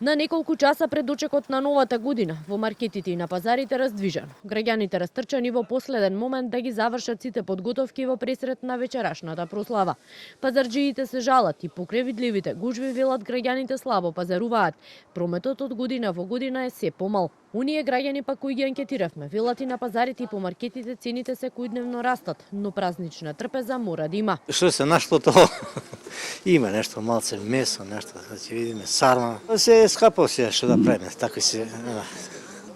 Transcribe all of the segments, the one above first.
На неколку часа пред дочекот на новата година, во маркетите и на пазарите раздвижено. Граѓаните растрчани во последен момент да ги завршат сите подготовки во пресрет на вечерашната прослава. Пазарџиите се жалат и покрај видливите гужви велат граѓаните слабо пазаруваат. Прометот од година во година е се помал. Оние граѓани пак кои ги анкетиравме велат и на пазарите и по маркетите цените секојдневно растат, но празнична трпеза мора да има. Што се нашло тоа? Има нешто малце месо, нешто да ќе видиме сарма. Се скапо се што да правиме, така се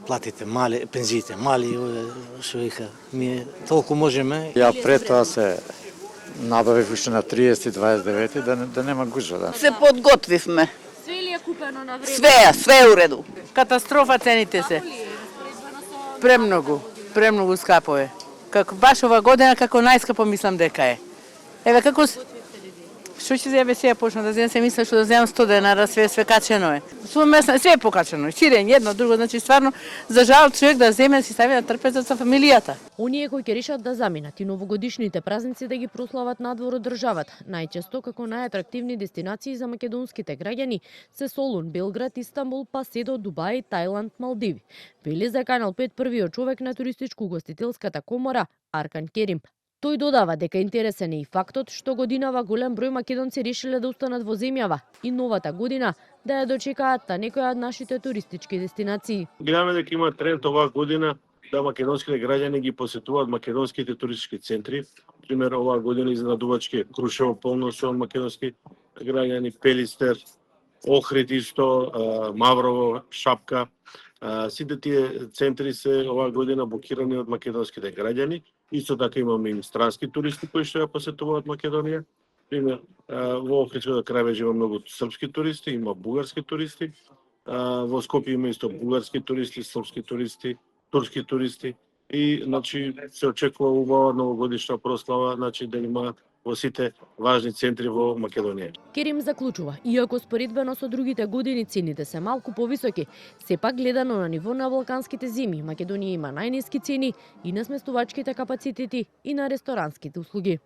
платите мали, пензиите мали, што вика, ми толку можеме. Ја пред тоа се набавив уште на 30-29 да нема гужва. Да. Се подготвивме. Све ли е купено на време? Све е уреду. Катастрофа цените се. Премногу скапо е. Како баш ова година како најскапо мислам дека е. Еве како што ќе зебе сега почна да земам, се мислам што да земам 100 денара, све качено е. Све е покачено, сирење, едно, друго, значи стварно за жал човек да земе да си стави на трпезот со фамилијата. Оние кои ќе решат да заминат и новогодишните празници да ги прослават надвор од државата, најчесто како најатрактивни дестинации за македонските граѓани се Солун, Белград, Истанбул, па се до Дубај, Тајланд, Малдиви. Вели за Канал 5 првиот човек на туристичко-угостителската комора Аркан Керим. Тој додава дека интересен е и фактот што годинава голем број македонци решиле да останат во земјава и новата година да ја дочекаат на некоја од нашите туристички дестинации. Гледаме дека има тренд оваа година да македонските граѓани ги посетуваат македонските туристички центри. Пример, оваа година изненадувачки Крушево полно со македонски граѓани, Пелистер, Охрид исто, Маврово, Шапка. Сите тие центри се оваа година блокирани од македонските граѓани. Исто така имаме и странски туристи кои што ја посетуваат Македонија. Пример, во Охридското крајбрежје има многу српски туристи, има бугарски туристи. Во Скопје има исто бугарски туристи, српски туристи, турски туристи. И значи се очекува убава новогодишна прослава, значи да има во сите важни центри во Македонија. Керим заклучува, иако споредбено со другите години цените се малку повисоки, сепак гледано на ниво на балканските земи, Македонија има најниски цени и на сместувачките капацитети и на ресторанските услуги.